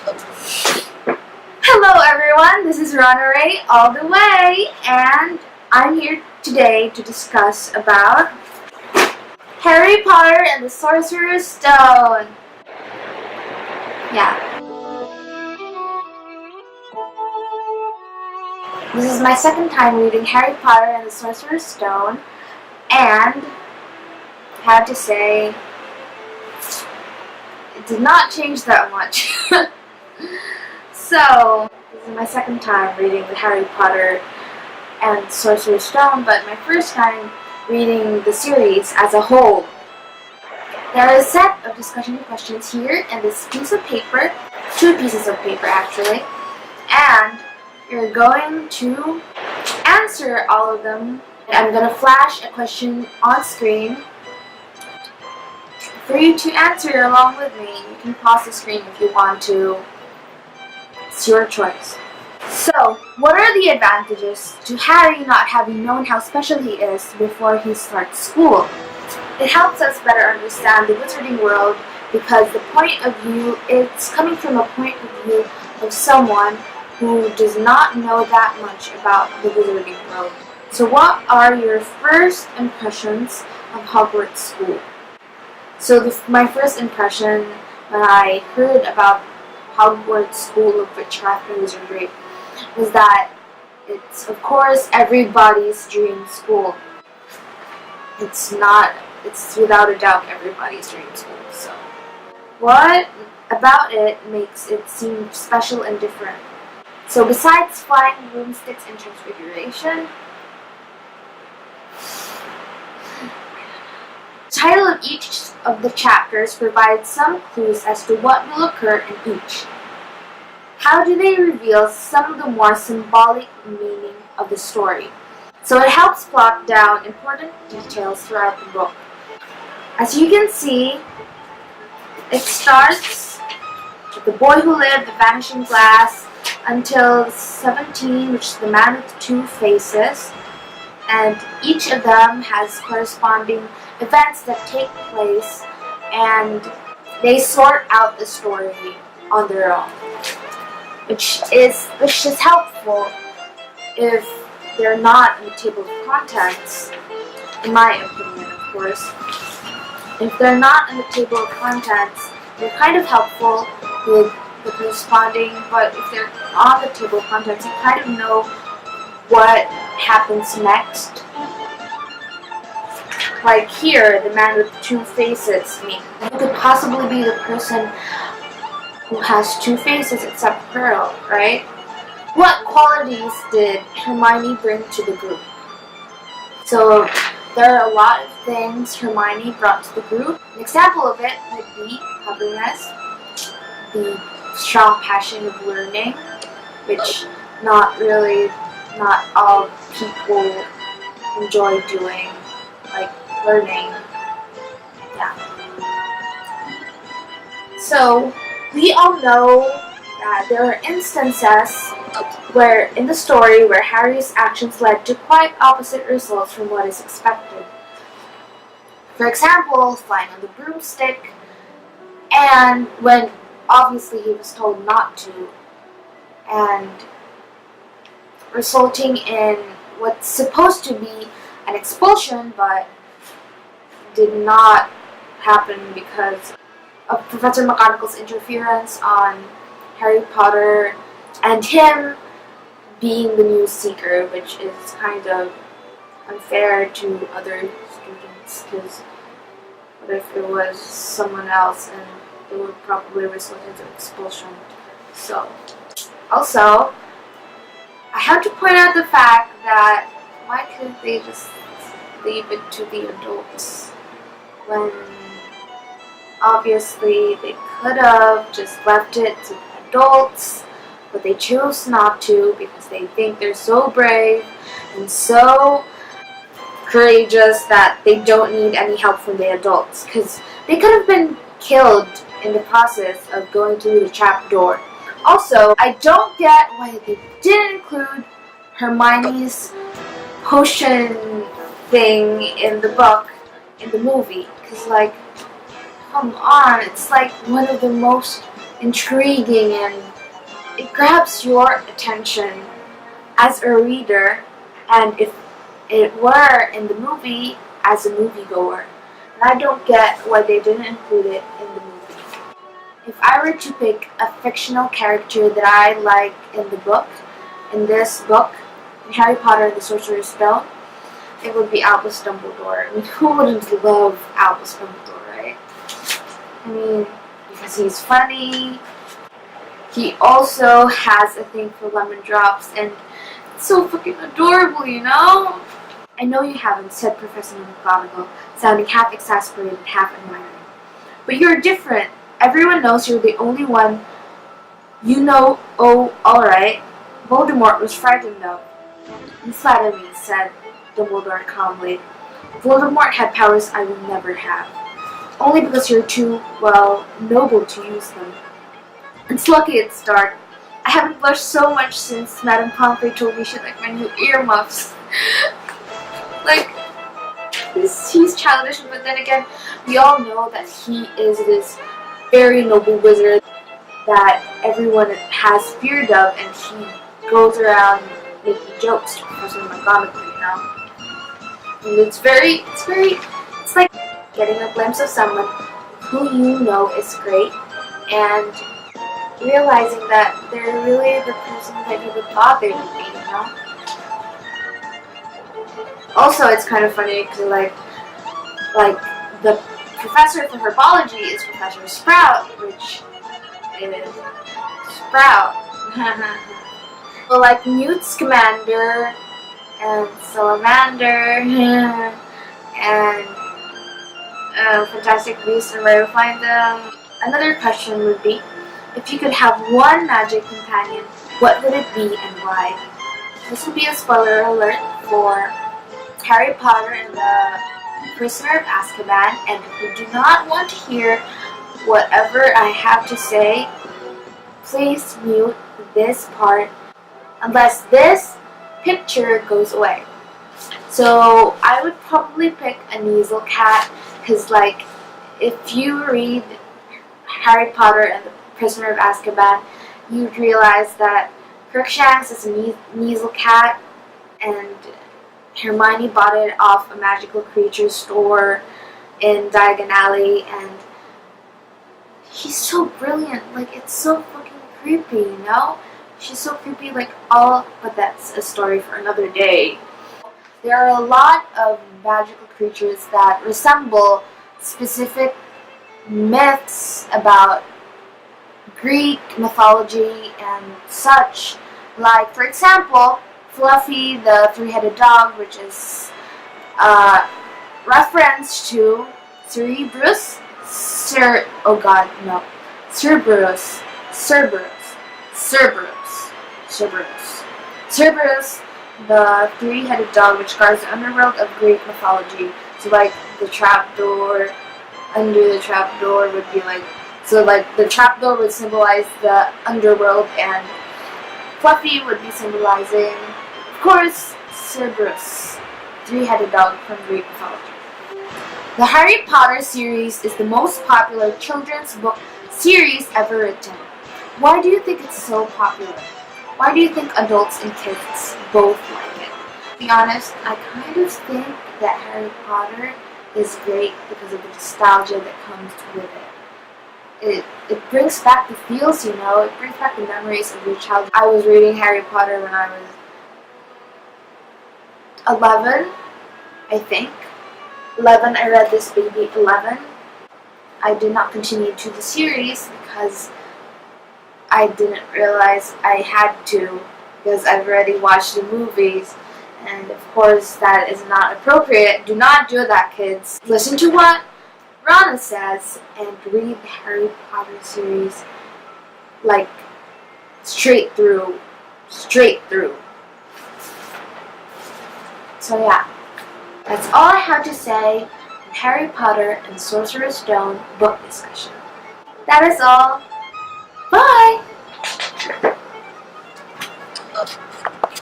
Hello everyone, this is Rana Ray all the way, and I'm here today to discuss about Harry Potter and the Sorcerer's Stone. Yeah. This is my second time reading Harry Potter and the Sorcerer's Stone, and I have to say, it did not change that much. So, this is my second time reading the Harry Potter and Sorcerer's Stone, but my first time reading the series as a whole. There are a set of discussion questions here in this piece of paper, 2 pieces of paper actually, and you're going to answer all of them. I'm going to flash a question on screen for you to answer along with me. You can pause the screen if you want to. It's your choice. So, what are the advantages to Harry not having known how special he is before he starts school? It helps us better understand the wizarding world because the point of view, it's coming from a point of view of someone who does not know that much about the wizarding world. So what are your first impressions of Hogwarts School? So my first impression when I heard about Hogwarts School of Witchcraft and Wizardry was that it's, of course, everybody's dream school. It's without a doubt everybody's dream school. So, what about it makes it seem special and different? So, besides flying broomsticks and transfiguration, the title of each of the chapters provides some clues as to what will occur in each. How do they reveal some of the more symbolic meaning of the story? So it helps plot down important details throughout the book. As you can see, it starts with the boy who lived, the vanishing glass, until 17, which is the man with 2 faces, and each of them has corresponding events that take place, and they sort out the story on their own, which is helpful if they're not in the table of contents, in my opinion, of course. If they're not in the table of contents, they're kind of helpful with the corresponding, but if they're on the table of contents, you kind of know what happens next. Like here, the man with 2 faces. I mean, who could possibly be the person who has 2 faces except Pearl, right? What qualities did Hermione bring to the group? So, there are a lot of things Hermione brought to the group. An example of it would be cleverness, the strong passion of learning, which not all people enjoy doing, like learning. Yeah. So, we all know that there are instances where in the story where Harry's actions led to quite opposite results from what is expected. For example, flying on the broomstick, and when obviously he was told not to, and resulting in what's supposed to be an expulsion but did not happen because of Professor McGonagall's interference on Harry Potter and him being the new seeker, which is kind of unfair to other students, because what if it was someone else and it would probably result into expulsion. So, also, I have to point out the fact that why couldn't they just leave it to the adults when obviously they could have just left it to the adults, but they chose not to because they think they're so brave and so courageous that they don't need any help from the adults, because they could have been killed in the process of going through the trap door. Also, I don't get why they didn't include Hermione's potion thing in the book, in the movie, because like, come on, it's like one of the most intriguing, and it grabs your attention as a reader, and if it were in the movie, as a moviegoer. And I don't get why they didn't include it in the movie. If I were to pick a fictional character that I like in this book, in Harry Potter and the Sorcerer's Stone, it would be Albus Dumbledore. I mean, who wouldn't love Albus Dumbledore, right? I mean, because he's funny. He also has a thing for lemon drops, and it's so fucking adorable, you know? I know you haven't, said Professor McGonagall, sounding half exasperated, half admiring. But you're different. Everyone knows you're the only one you know. Oh, alright. Voldemort was frightened of. You flatter me, said Dumbledore calmly. Voldemort had powers I will never have. Only because you're too, well, noble to use them. It's lucky it's dark. I haven't blushed so much since Madame Pomfrey told me she liked my new earmuffs. Like, he's childish, but then again, we all know that he is this very noble wizard that everyone has feared of, and he goes around making jokes to Professor McGonagall, you know? And it's like getting a glimpse of someone who you know is great, and realizing that they're really the person that you would thought they would be, you know? Also, it's kind of funny because, like the professor for herbology is Professor Sprout, which is Sprout. Well, like Newt Scamander and Salamander and Fantastic Beasts and Where to Find Them. Another question would be, if you could have one magic companion, what would it be and why? This will be a spoiler alert for Harry Potter and the Prisoner of Azkaban, and if you do not want to hear whatever I have to say, please mute this part unless this picture goes away. So I would probably pick a Kneazle cat, because like if you read Harry Potter and the Prisoner of Azkaban, you'd realize that Crookshanks is a Kneazle cat, and Hermione bought it off a magical creature store in Diagon Alley, and he's so brilliant. Like, it's so fucking creepy, you know? She's so creepy, like, but that's a story for another day. There are a lot of magical creatures that resemble specific myths about Greek mythology and such. Like, for example, Fluffy, the three-headed dog, which is reference to Cerberus, Cerberus, the three-headed dog, which guards the underworld of Greek mythology. So, like, the trapdoor, under the trapdoor would be like, so like the trapdoor would symbolize the underworld, and Fluffy would be symbolizing, of course, Cerberus, three-headed dog from Greek mythology. The Harry Potter series is the most popular children's book series ever written. Why do you think it's so popular? Why do you think adults and kids both like it? To be honest, I kind of think that Harry Potter is great because of the nostalgia that comes with it. It brings back the feels, you know, it brings back the memories of your childhood. I was reading Harry Potter when I was 11, I think. 11, I read this baby 11. I did not continue to the series because I didn't realize I had to, because I've already watched the movies, and of course that is not appropriate. Do not do that, kids. Listen to what Rana says and read the Harry Potter series like straight through. So yeah, that's all I have to say in Harry Potter and Sorcerer's Stone book discussion. That is all.